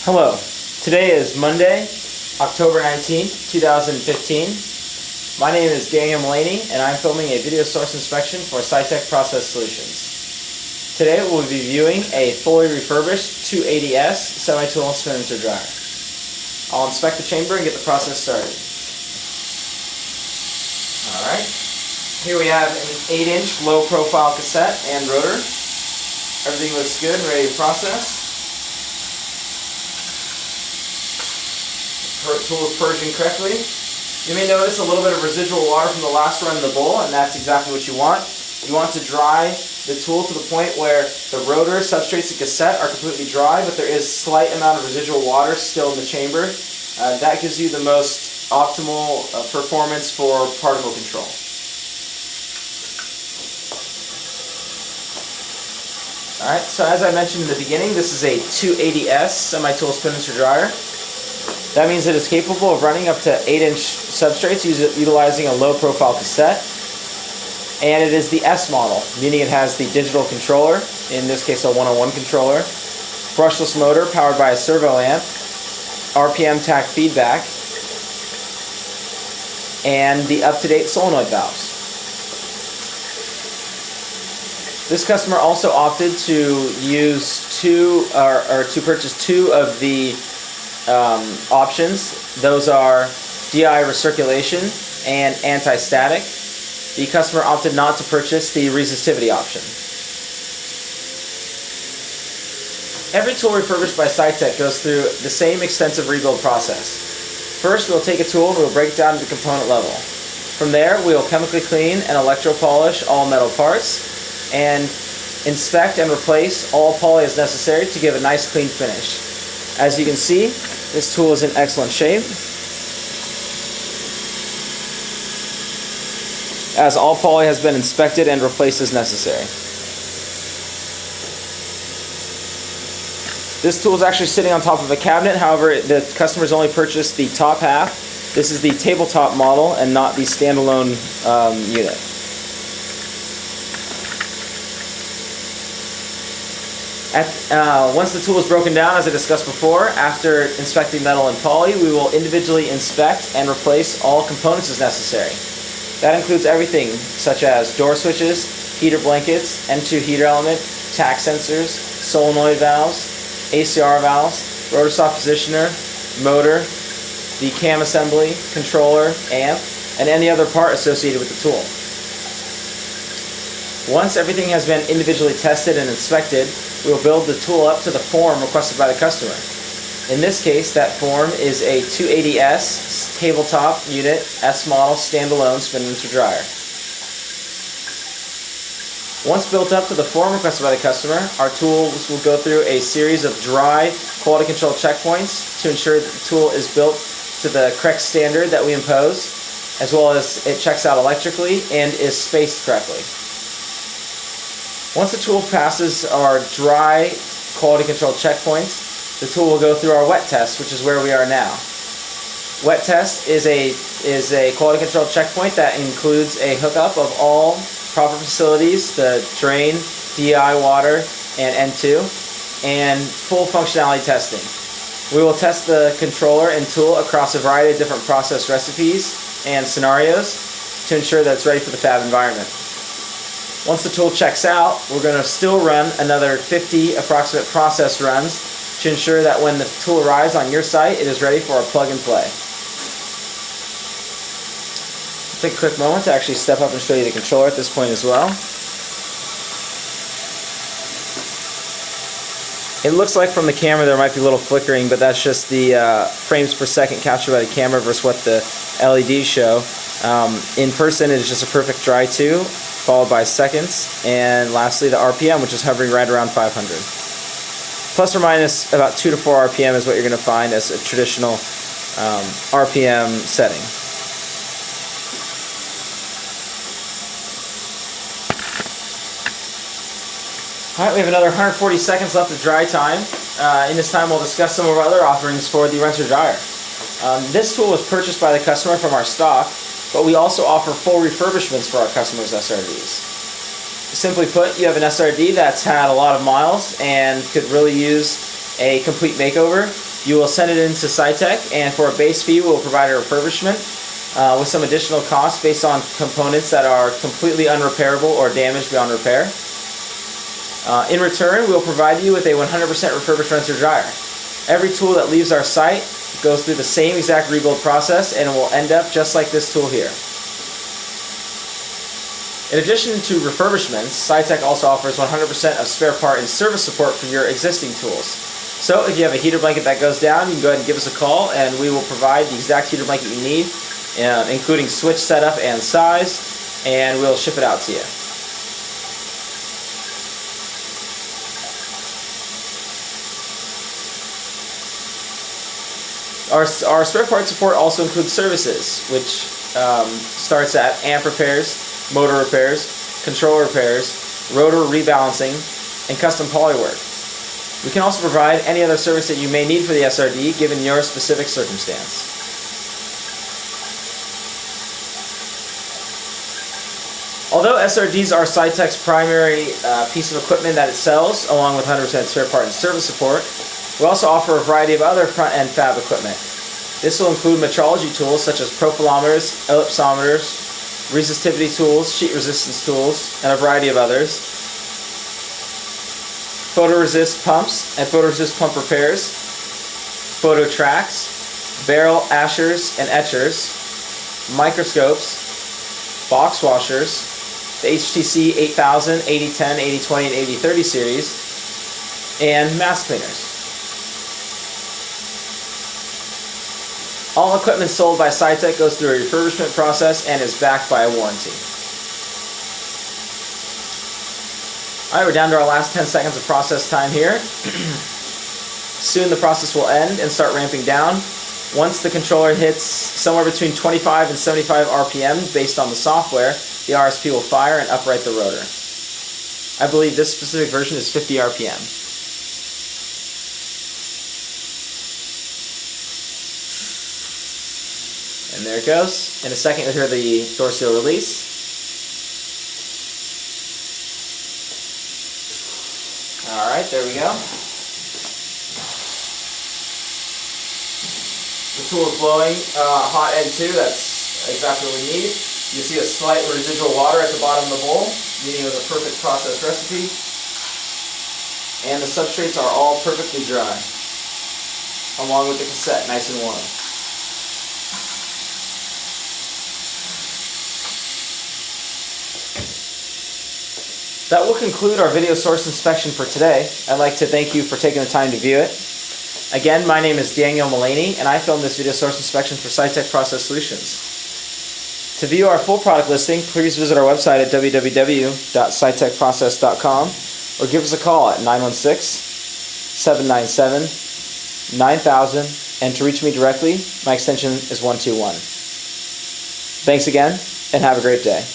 Hello, today is Monday, October 19th, 2015. My name is Daniel Mullaney and I'm filming a video source inspection for Sitek Process Solutions. Today we'll be viewing a fully refurbished 280S Semitool spinner dryer. I'll inspect the chamber and get the process started. Alright, here we have an 8-inch low profile cassette and rotor. Everything looks good and ready to process. Tool is purging correctly. You may notice a little bit of residual water from the last run in the bowl, and that's exactly what you want. You want to dry the tool to the point where the rotor, substrates, and cassette are completely dry, but there is a slight amount of residual water still in the chamber. That gives you the most optimal performance for particle control. Alright, so as I mentioned in the beginning, this is a 280S Semitool spinner dryer. That means it is capable of running up to 8-inch substrates utilizing a low-profile cassette. And it is the S model, meaning it has the digital controller, in this case a 101 controller, brushless motor powered by a servo amp, RPM tach feedback, and the up-to-date solenoid valves. This customer also opted to use to purchase two of the options. Those are DI recirculation and anti-static. The customer opted not to purchase the resistivity option. Every tool refurbished by Sitek goes through the same extensive rebuild process. First, we'll take a tool and we'll break it down to the component level. From there, we will chemically clean and electropolish all metal parts and inspect and replace all poly as necessary to give a nice clean finish. As you can see, this tool is in excellent shape, as all poly has been inspected and replaced as necessary. This tool is actually sitting on top of a cabinet, however the customer's only purchased the top half. This is the tabletop model and not the standalone unit. Once the tool is broken down, as I discussed before, after inspecting metal and poly, we will individually inspect and replace all components as necessary. That includes everything such as door switches, heater blankets, N2 heater element, tach sensors, solenoid valves, ACR valves, rotor soft positioner, motor, the cam assembly, controller, amp, and any other part associated with the tool. Once everything has been individually tested and inspected, we will build the tool up to the form requested by the customer. In this case, that form is a 280S tabletop unit S model standalone spinner dryer. Once built up to the form requested by the customer, our tools will go through a series of dry quality control checkpoints to ensure that the tool is built to the correct standard that we impose, as well as it checks out electrically and is spaced correctly. Once the tool passes our dry quality control checkpoints, the tool will go through our wet test, which is where we are now. Wet test is a quality control checkpoint that includes a hookup of all proper facilities, the drain, DI water, and N2, and full functionality testing. We will test the controller and tool across a variety of different process recipes and scenarios to ensure that it's ready for the fab environment. Once the tool checks out, we're going to still run another 50 approximate process runs to ensure that when the tool arrives on your site, it is ready for a plug and play. Take a quick moment to actually step up and show you the controller at this point as well. It looks like from the camera there might be a little flickering, but that's just the frames per second captured by the camera versus what the LEDs show. In person, it is just a perfect dry 2, followed by seconds, and lastly the RPM, which is hovering right around 500. Plus or minus about 2 to 4 RPM is what you're going to find as a traditional RPM setting. Alright, we have another 140 seconds left of dry time. In this time we'll discuss some of our other offerings for the rinser dryer. This tool was purchased by the customer from our stock, but we also offer full refurbishments for our customers' SRDs. Simply put, you have an SRD that's had a lot of miles and could really use a complete makeover. You will send it into Sitek, and for a base fee, we will provide a refurbishment with some additional costs based on components that are completely unrepairable or damaged beyond repair. In return, we will provide you with a 100% refurbished rinser dryer. Every tool that leaves our site goes through the same exact rebuild process and will end up just like this tool here. In addition to refurbishments, Sitek also offers 100% of spare part and service support for your existing tools. So if you have a heater blanket that goes down, you can go ahead and give us a call and we will provide the exact heater blanket you need, including switch setup and size, and we'll ship it out to you. Our spare part support also includes services, which starts at amp repairs, motor repairs, controller repairs, rotor rebalancing, and custom poly work. We can also provide any other service that you may need for the SRD given your specific circumstance. Although SRDs are Sitek's primary piece of equipment that it sells, along with 100% spare part and service support, we also offer a variety of other front-end fab equipment. This will include metrology tools such as profilometers, ellipsometers, resistivity tools, sheet resistance tools, and a variety of others. Photoresist pumps and photoresist pump repairs, photo tracks, barrel ashers and etchers, microscopes, box washers, the HTC 8000, 8010, 8020, and 8030 series, and mask cleaners. All equipment sold by Sitek goes through a refurbishment process and is backed by a warranty. Alright, we're down to our last 10 seconds of process time here. Soon the process will end and start ramping down. Once the controller hits somewhere between 25 and 75 RPM based on the software, the RSP will fire and upright the rotor. I believe this specific version is 50 RPM. And there it goes. In a second you'll hear the door seal release. Alright, there we go. The tool is blowing hot end 2, that's exactly what we need. You see a slight residual water at the bottom of the bowl, meaning it was a perfect process recipe. And the substrates are all perfectly dry, along with the cassette, nice and warm. That will conclude our video source inspection for today. I'd like to thank you for taking the time to view it. Again, my name is Daniel Mullaney, and I filmed this video source inspection for Sitek Process Solutions. To view our full product listing, please visit our website at www.sitekprocess.com or give us a call at 916-797-9000, and to reach me directly, my extension is 121. Thanks again, and have a great day.